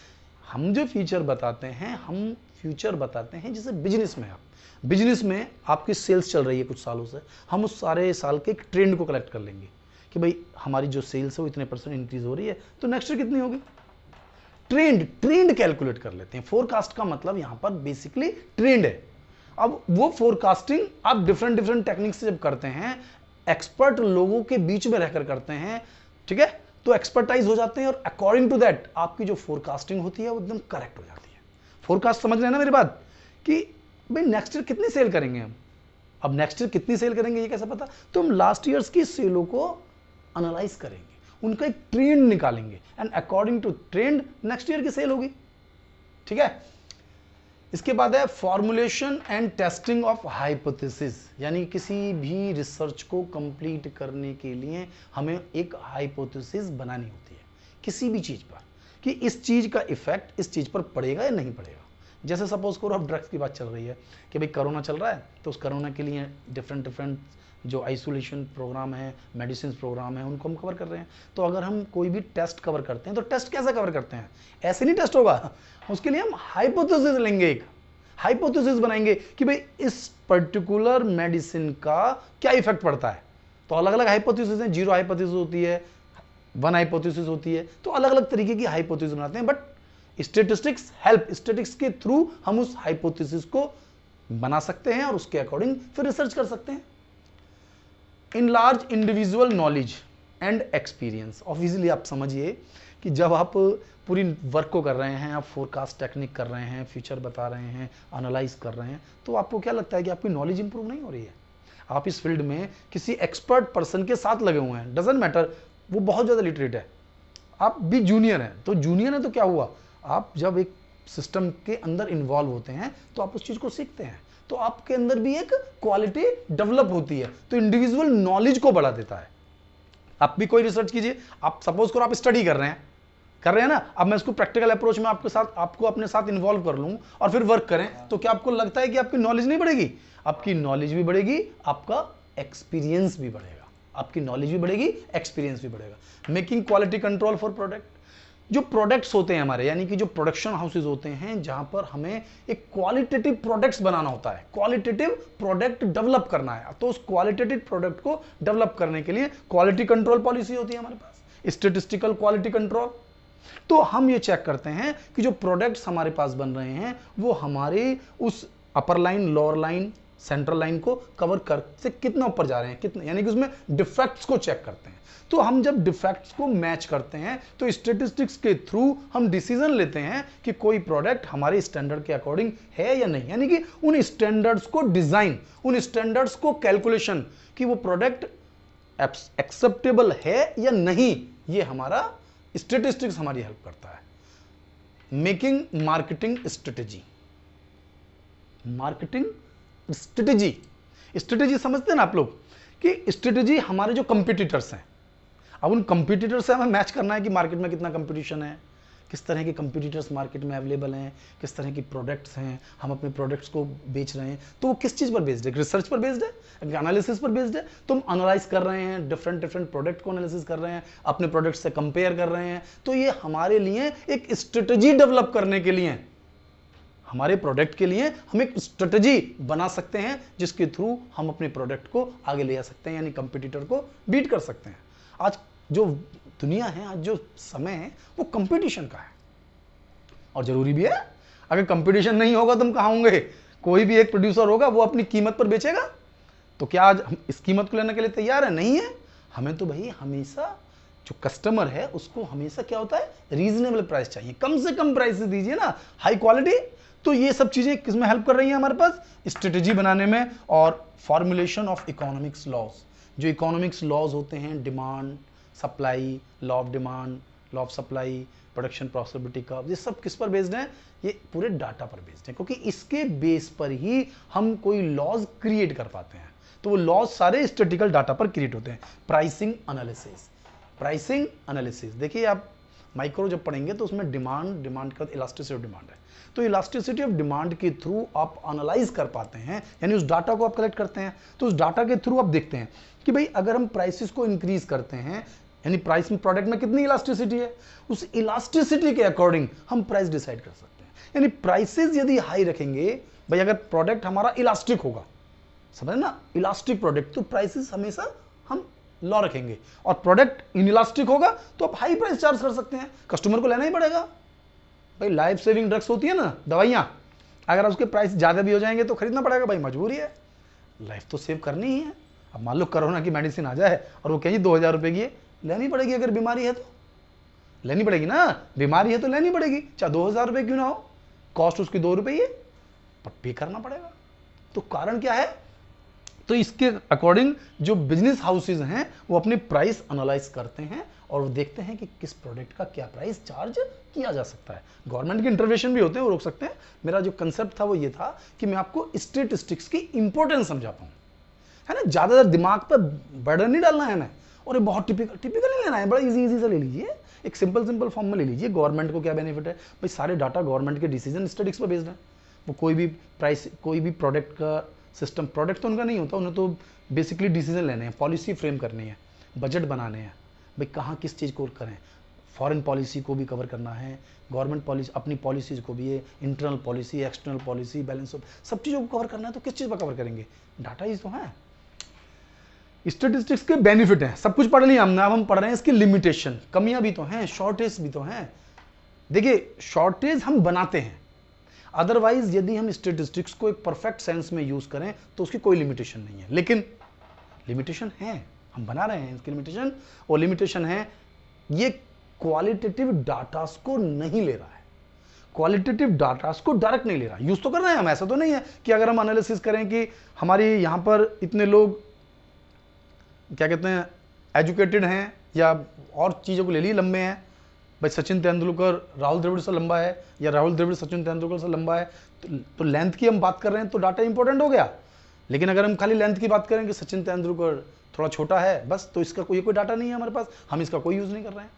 हम जो फ्यूचर बताते हैं, हम फ्यूचर बताते हैं जैसे बिजनेस में, आप बिजनेस में आपकी सेल्स चल रही है कुछ सालों से, हम उस सारे साल के एक ट्रेंड को कलेक्ट कर लेंगे कि भाई हमारी जो सेल्स है वो इतने % इंक्रीज हो रही है, तो नेक्स्ट ईयर कितनी होगी, ट्रेंड कैलकुलेट कर लेते हैं। फोरकास्ट का मतलब यहां पर बेसिकली ट्रेंड है। अब वो फोरकास्टिंग आप डिफरेंट टेक्निक से जब करते हैं, एक्सपर्ट लोगों के बीच में रहकर करते हैं, ठीक है, तो एक्सपर्टाइज हो जाते हैं और अकॉर्डिंग टू दैट आपकी जो फोरकास्टिंग होती है वो एकदम करेक्ट हो जाती है। फोरकास्ट समझ रहे हैं ना मेरी बात, कि भाई नेक्स्ट ईयर कितनी सेल करेंगे हम, अब नेक्स्ट ईयर कितनी सेल करेंगे ये कैसे पता, तो हम लास्ट ईयर्स की सेलों को एनालाइज करेंगे, उनका एक ट्रेंड निकालेंगे and according to trend next year की सेल होगी, ठीक है। इसके बाद है formulation and testing of hypothesis, यानी किसी भी रिसर्च को कंप्लीट करने के लिए हमें एक हाइपोथेसिस बनानी होती है किसी भी चीज पर, कि इस चीज का इफेक्ट इस चीज पर पड़ेगा या नहीं पड़ेगा। जैसे सपोज करो अब ड्रग्स की बात चल रही है कि भाई कोरोना चल रहा है, तो उस कोरोना के लिए डिफरेंट जो आइसोलेशन प्रोग्राम है, मेडिसिन प्रोग्राम है, उनको हम कवर कर रहे हैं। तो अगर हम कोई भी टेस्ट कवर करते हैं तो टेस्ट कैसे कवर करते हैं, ऐसे नहीं टेस्ट होगा, उसके लिए हम हाइपोथेसिस लेंगे, एक हाइपोथेसिस बनाएंगे कि भाई इस पर्टिकुलर मेडिसिन का क्या इफेक्ट पड़ता है। तो अलग अलग हाइपोथेसिस हैं, 0 हाइपोथेसिस होती है, 1 हाइपोथेसिस होती है, तो अलग अलग तरीके की हाइपोथेसिस बनाते हैं। बट स्टैटिस्टिक्स हेल्प, स्टैटिस्टिक्स के थ्रू हम उस हाइपोथेसिस को बना सकते हैं और उसके अकॉर्डिंग फिर रिसर्च कर सकते हैं। In large individual knowledge and experience, obviously आप समझिए कि जब आप पूरी वर्क को कर रहे हैं, आप फोरकास्ट टेक्निक कर रहे हैं, फ्यूचर बता रहे हैं, एनालाइज कर रहे हैं, तो आपको क्या लगता है कि आपकी नॉलेज इंप्रूव नहीं हो रही है। आप इस फील्ड में किसी एक्सपर्ट पर्सन के साथ लगे हुए हैं, डजंट मैटर वो बहुत ज़्यादा लिटरेट है, आप भी जूनियर हैं, तो जूनियर है तो क्या हुआ, आप जब एक सिस्टम के अंदर इन्वॉल्व होते हैं तो आप उस चीज़ को सीखते हैं। तो आपके अंदर भी एक क्वालिटी डेवलप होती है, तो इंडिविजुअल नॉलेज को बढ़ा देता है। आप भी कोई रिसर्च कीजिए, आप सपोज करो आप स्टडी कर रहे हैं ना, अब मैं इसको प्रैक्टिकल अप्रोच में आपको अपने साथ इन्वॉल्व कर लूं और फिर वर्क करें, तो क्या आपको लगता है कि आपकी नॉलेज नहीं बढ़ेगी? आपकी नॉलेज भी बढ़ेगी, आपका एक्सपीरियंस भी बढ़ेगा, आपकी नॉलेज भी बढ़ेगी, एक्सपीरियंस भी बढ़ेगा। Making quality control for product, जो प्रोडक्ट्स होते हैं हमारे, यानी कि जो प्रोडक्शन हाउसेज होते हैं जहां पर हमें एक क्वालिटेटिव प्रोडक्ट्स बनाना होता है, क्वालिटेटिव प्रोडक्ट डेवलप करना है, तो उस क्वालिटेटिव प्रोडक्ट को डेवलप करने के लिए क्वालिटी कंट्रोल पॉलिसी होती है हमारे पास, स्टैटिस्टिकल क्वालिटी कंट्रोल। तो हम ये चेक करते हैं कि जो प्रोडक्ट्स हमारे पास बन रहे हैं वो हमारे उस अपर line, lower line, central line को कवर कर से कितना ऊपर जा रहे हैं, कितने, यानी कि उसमें डिफेक्ट्स को चेक करते हैं। तो हम जब डिफेक्ट्स को मैच करते हैं तो स्टैटिस्टिक्स के थ्रू हम डिसीजन लेते हैं कि कोई प्रोडक्ट हमारे स्टैंडर्ड के अकॉर्डिंग है या नहीं, यानी कि उन स्टैंडर्ड्स को डिजाइन, उन स्टैंडर्ड्स को कैलकुलेशन कि वो प्रोडक्ट एक्सेप्टेबल है या नहीं, ये हमारा स्टैटिस्टिक्स हमारी हेल्प करता है। Making marketing strategy, marketing strategy, strategy समझते हैं ना आप लोग कि स्ट्रेटेजी हमारे जो कंपटीटर्स हैं, अब उन कंपटीटर से हमें मैच करना है कि मार्केट में कितना कंपटीशन है, किस तरह के कंपटीटर्स मार्केट में अवेलेबल हैं, किस तरह की प्रोडक्ट्स हैं, हम अपने प्रोडक्ट्स को बेच रहे हैं, तो वो किस चीज़ पर बेस्ड है? रिसर्च पर बेस्ड है, एनालिसिस पर बेस्ड है। तुम एनालाइज कर रहे हैं, डिफरेंट प्रोडक्ट को एनालिसिस कर रहे हैं, अपने प्रोडक्ट से कंपेयर कर रहे हैं, तो ये हमारे लिए एक स्ट्रेटेजी डेवलप करने के लिए, हमारे प्रोडक्ट के लिए हम एक स्ट्रेटेजी बना सकते हैं जिसके थ्रू हम अपने प्रोडक्ट को आगे ले जा सकते हैं, यानी कंपटीटर को बीट कर सकते हैं। आज जो दुनिया है, आज जो समय है, वो कंपटीशन का है और जरूरी भी है। अगर कंपटीशन नहीं होगा तुम कहाँ होंगे? कोई भी एक प्रोड्यूसर होगा वो अपनी कीमत पर बेचेगा, तो क्या आज हम इस कीमत को लेने के लिए तैयार है? नहीं है। हमें तो भाई हमेशा जो कस्टमर है उसको हमेशा क्या होता है, रीजनेबल प्राइस चाहिए, कम से कम प्राइस दीजिए ना, हाई क्वालिटी। तो ये सब चीजें किसमें हेल्प कर रही हैं हमारे पास? स्ट्रेटेजी बनाने में और फॉर्मुलेशन ऑफ इकोनॉमिक्स लॉज। जो इकोनॉमिक्स लॉज होते हैं, demand supply, law of demand, law of supply, production profitability curve, ये सब किस पर बेस्ड है? ये पूरे डाटा पर बेस्ड है, क्योंकि इसके बेस पर ही हम कोई लॉज क्रिएट कर पाते हैं। तो वो लॉज सारे स्टैटिस्टिकल डाटा पर क्रिएट होते हैं। प्राइसिंग एनालिसिस, प्राइसिंग एनालिसिस देखिए, आप माइक्रो जब पढ़ेंगे तो उसमें डिमांड का इलास्टिसिटी ऑफ डिमांड है, तो इलास्टिसिटी ऑफ डिमांड के थ्रू आप एनालाइज कर पाते हैं, यानी उस डाटा को आप कलेक्ट करते हैं। तो उस डाटा के थ्रू आप देखते हैं कि भाई अगर हम प्राइसेस को इंक्रीज करते हैं, यानी प्राइस में, प्रोडक्ट में कितनी इलास्टिसिटी है, उस इलास्टिसिटी के अकॉर्डिंग हम प्राइस डिसाइड कर सकते हैं। यानी प्राइसेस यदि हाई रखेंगे, भाई अगर प्रोडक्ट हमारा इलास्टिक होगा, समझ ना, इलास्टिक प्रोडक्ट, तो प्राइसेस हमेशा हम लॉ रखेंगे, और प्रोडक्ट इनइलास्टिक होगा तो आप हाई प्राइस चार्ज कर सकते हैं, कस्टमर को लेना ही पड़ेगा। भाई लाइफ सेविंग ड्रग्स होती है ना, दवाइयाँ, अगर उसके प्राइस ज़्यादा भी हो जाएंगे तो खरीदना पड़ेगा, भाई मजबूरी है, लाइफ तो सेव करनी ही है। अब मान लो कोरोना की मेडिसिन आ जाए और वो कहिए 2000 रुपये की, लेनी पड़ेगी, अगर बीमारी है तो लेनी पड़ेगी ना, बीमारी है तो लेनी पड़ेगी, चाहे 2000 रुपये क्यों ना हो, कॉस्ट उसकी 2 रुपये है, पर पे करना पड़ेगा। तो कारण क्या है? तो इसके अकॉर्डिंग जो बिजनेस हाउसेज हैं वो अपनी प्राइस एनालाइज करते हैं और वो देखते हैं कि किस प्रोडक्ट का क्या प्राइस चार्ज किया जा सकता है। गवर्नमेंट के इंटरवेंशन भी होते हैं, वो रोक सकते हैं। मेरा जो कंसेप्ट था वो ये था कि मैं आपको स्टैटिस्टिक्स की इंपॉर्टेंस समझाता हूँ, है ना, ज़्यादातर दिमाग पर बर्डन नहीं डालना है हमें, और ये बहुत टिपिकल नहीं लेना है, बड़ा इजी से ले लीजिए, एक सिंपल फॉर्म में ले लीजिए। गवर्नमेंट को क्या बेनिफिट है? भाई सारे डाटा गवर्नमेंट के डिसीजन स्टैटिस्टिक्स पर बेस्ड है। वो कोई भी प्राइस, कोई भी प्रोडक्ट का सिस्टम, प्रोडक्ट तो उनका नहीं होता, उन्हें तो बेसिकली डिसीजन लेने हैं, पॉलिसी फ्रेम करनी है, बजट बनाने हैं, भाई कहाँ किस चीज़ को करें, फॉरेन पॉलिसी को भी कवर करना है, गवर्नमेंट पॉलिसी अपनी पॉलिसीज को भी है, internal policy, external policy, balance of, सब चीज़ों को कवर करना है, तो किस चीज़ पर कवर करेंगे? डाटा ही तो है। स्टैटिस्टिक्स के बेनिफिट हैं, सब कुछ पढ़ लिया हमने, अब हम पढ़ रहे हैं इसकी लिमिटेशन, कमियां भी तो हैं, शॉर्टेज भी तो हैं। देखिए शॉर्टेज हम बनाते हैं, अदरवाइज यदि हम स्टैटिस्टिक्स को एक परफेक्ट सेंस में यूज करें तो उसकी कोई लिमिटेशन नहीं है, लेकिन लिमिटेशन है, हम बना रहे हैं इसकी लिमिटेशन, और लिमिटेशन है ये क्वालिटेटिव डाटास को नहीं ले रहा है, क्वालिटेटिव डाटास को डायरेक्ट नहीं ले रहा, यूज तो कर रहे हैं हम, ऐसा तो नहीं है कि अगर हम एनालिसिस करें कि हमारी यहां पर इतने लोग क्या कहते हैं एजुकेटेड हैं या और चीज़ों को ले लिए, लंबे हैं, भाई सचिन तेंदुलकर राहुल द्रविड़ से लंबा है या राहुल द्रविड़ सचिन तेंदुलकर से लंबा है, तो लेंथ की हम बात कर रहे हैं तो डाटा इंपॉर्टेंट हो गया। लेकिन अगर हम खाली लेंथ की बात करें कि सचिन तेंदुलकर थोड़ा छोटा है बस, तो इसका कोई डाटा नहीं है हमारे पास, हम इसका कोई यूज नहीं कर रहे हैं।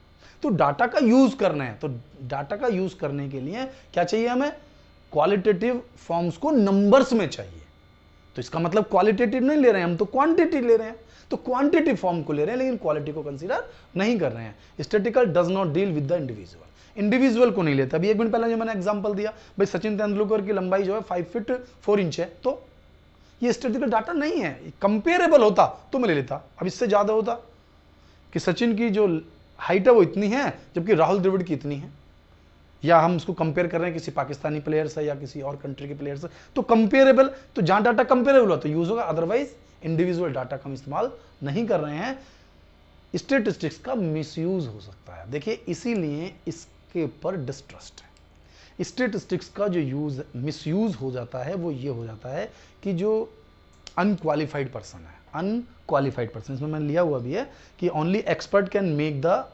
तो डाटा का यूज करना है, तो डाटा का यूज करने के लिए क्या चाहिए हमें, क्वालिटेटिव फॉर्म्स को नंबर्स में चाहिए। तो इसका मतलब क्वालिटेटिव नहीं ले रहे हैं हम, तो क्वांटिटी ले रहे हैं, तो क्वांटिटी फॉर्म को ले रहे हैं लेकिन क्वालिटी को कंसीडर नहीं कर रहे हैं। Statistical does not deal with the individual, individual को नहीं लेता। अभी 1 मिनट पहले जो मैंने एग्जांपल दिया, भाई सचिन तेंदुलकर की लंबाई जो है 5 फीट 4 इंच है, तो ये स्टैटिस्टिकल डाटा नहीं है। कंपेरेबल होता तो मैं ले लेता, अब इससे ज्यादा होता कि सचिन की जो हाइट है वो इतनी है जबकि राहुल द्रविड़ की इतनी है, या हम उसको कंपेयर कर रहे हैं किसी पाकिस्तानी प्लेयर से या किसी और कंट्री के प्लेयर से, तो कंपेरेबल, तो जहां डाटा कंपेरेबल हो तो यूज होगा, अदरवाइज इंडिविजुअल डाटा का हम इस्तेमाल नहीं कर रहे हैं। स्टैटिस्टिक्स का मिसयूज हो सकता है, देखिए इसीलिए इसके ऊपर डिस्ट्रस्ट है। स्टैटिस्टिक्स का जो यूज मिसयूज हो जाता है वो ये हो जाता है कि जो अनक्वालिफाइड पर्सन है, अनक्वालिफाइड पर्सन, इसमें मैंने लिया हुआ भी है कि only expert can make the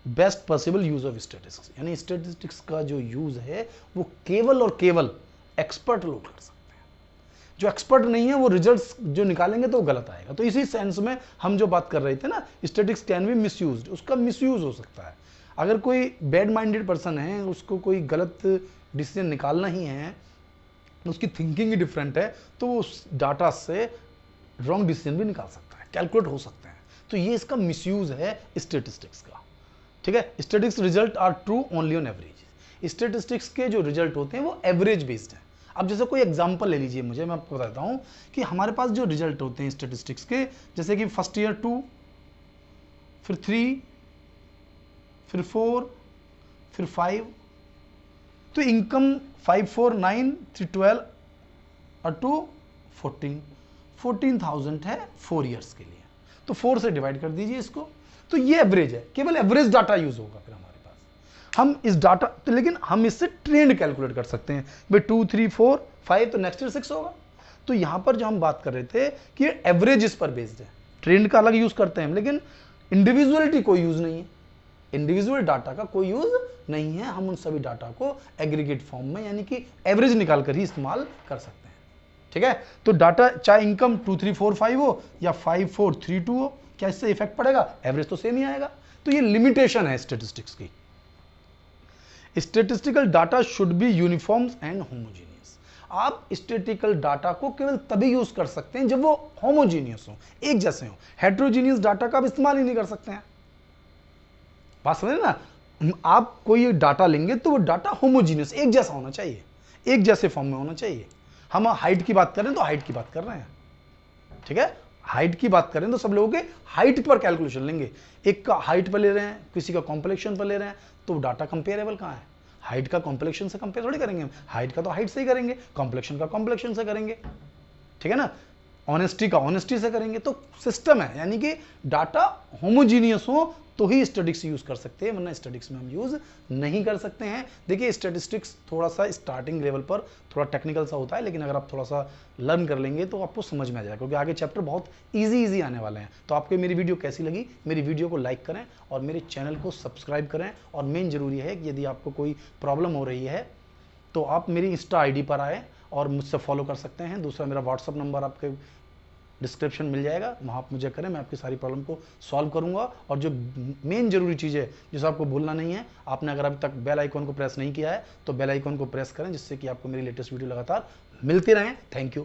best possible use of statistics, यानी स्टैटिस्टिक्स का जो यूज है वो केवल और केवल एक्सपर्ट लोग कर सकते हैं। जो एक्सपर्ट नहीं है वो रिजल्ट्स जो निकालेंगे तो वो गलत आएगा। तो इसी सेंस में हम जो बात कर रहे थे ना, स्टैटिस्टिक्स कैन बी मिसयूज्ड, उसका मिसयूज हो सकता है। अगर कोई बैड माइंडेड पर्सन है, उसको कोई गलत डिसीजन निकालना ही है, उसकी थिंकिंग ही डिफरेंट है, तो वो उस डाटा से रॉन्ग डिसीजन भी निकाल सकता है, कैलकुलेट हो सकते हैं। तो ये इसका मिसयूज है स्टैटिस्टिक्स का, ठीक है। Statistics result are true only on average, statistics के जो रिजल्ट होते हैं वो एवरेज बेस्ड है। अब जैसे कोई एग्जांपल ले लीजिए, मुझे, मैं आपको बताता हूं कि हमारे पास जो रिजल्ट होते हैं स्टैटिस्टिक्स के, जैसे कि फर्स्ट ईयर 2, फिर 3, फिर 4, फिर 5, तो इनकम 5, 4, 9, 3, 12 और 2, 14,000 है 4 ईयर्स के लिए, तो 4 से डिवाइड कर दीजिए इसको, तो ये एवरेज है, केवल एवरेज डाटा यूज होगा फिर हमारे पास। हम इस डाटा तो, लेकिन हम इससे ट्रेंड कैलकुलेट कर सकते हैं, भाई 2, 3, 4, 5, तो नेक्स्ट ईयर 6 होगा। तो यहां पर जो हम बात कर रहे थे कि एवरेज इस पर बेस्ड है, ट्रेंड का अलग यूज करते हैं लेकिन इंडिविजुअलिटी कोई यूज नहीं है, इंडिविजुअल डाटा का कोई यूज नहीं है। हम उन सभी डाटा को एग्रीगेट फॉर्म में यानी कि एवरेज निकाल कर ही इस्तेमाल कर सकते हैं, ठीक है। तो डाटा चाहे इनकम 2, 3, 4, 5 हो या 5, 4, 3, 2 हो, क्या इससे इफेक्ट पड़ेगा, एवरेज तो सेम ही आएगा। तो ये लिमिटेशन है स्टैटिस्टिक्स की। Statistical data should be uniform and homogeneous. आप स्टैटिस्टिकल डाटा को केवल तभी यूज कर सकते हैं जब वो होमोजीनियस हो, एक जैसे हो। हेट्रोजीनियस डाटा का आप इस्तेमाल ही नहीं कर सकते हैं, बात समझे ना। आप कोई डाटा लेंगे तो वो डाटा होमोजीनियस, एक जैसा होना चाहिए, एक जैसे फॉर्म में होना चाहिए। हम हाइट की बात करें तो हाइट की बात कर रहे हैं, ठीक है। हाइट की बात करें तो सब लोगों के हाइट पर कैलकुलेशन लेंगे, एक का हाइट पर ले रहे हैं, किसी का कॉम्प्लेक्शन पर ले रहे हैं, तो डाटा कंपेरेबल कहां है। हाइट का कॉम्प्लेक्शन से कंपेयर थोड़ी करेंगे हम, हाइट का तो हाइट से ही करेंगे, कॉम्प्लेक्शन का कॉम्प्लेक्शन से करेंगे, ठीक है ना। ऑनेस्टी का ऑनेस्टी से करेंगे। तो सिस्टम है, यानी कि डाटा होमोजीनियस हो तो ही स्टैटिस्टिक्स यूज कर सकते हैं, वरना स्टैटिस्टिक्स में हम यूज नहीं कर सकते हैं। देखिए स्टैटिस्टिक्स थोड़ा सा स्टार्टिंग लेवल पर थोड़ा टेक्निकल सा होता है, लेकिन अगर आप थोड़ा सा लर्न कर लेंगे तो आपको समझ में आ जाएगा, क्योंकि आगे चैप्टर बहुत इजी आने वाले हैं। तो आपको मेरी वीडियो कैसी लगी, मेरी वीडियो को लाइक करें और मेरे चैनल को सब्सक्राइब करें। और मेन जरूरी है कि यदि आपको कोई प्रॉब्लम हो रही है तो आप मेरी इंस्टा आईडी पर आए और मुझसे फॉलो कर सकते हैं। दूसरा, मेरा व्हाट्सअप नंबर आपके डिस्क्रिप्शन मिल जाएगा, वहाँ आप मुझे करें, मैं आपकी सारी प्रॉब्लम को सॉल्व करूंगा। और जो मेन जरूरी चीज़ है जिसे आपको भूलना नहीं है, आपने अगर अभी तक बेल आइकॉन को प्रेस नहीं किया है तो बेल आइकॉन को प्रेस करें, जिससे कि आपको मेरी लेटेस्ट वीडियो लगातार मिलती रहें। Thank you.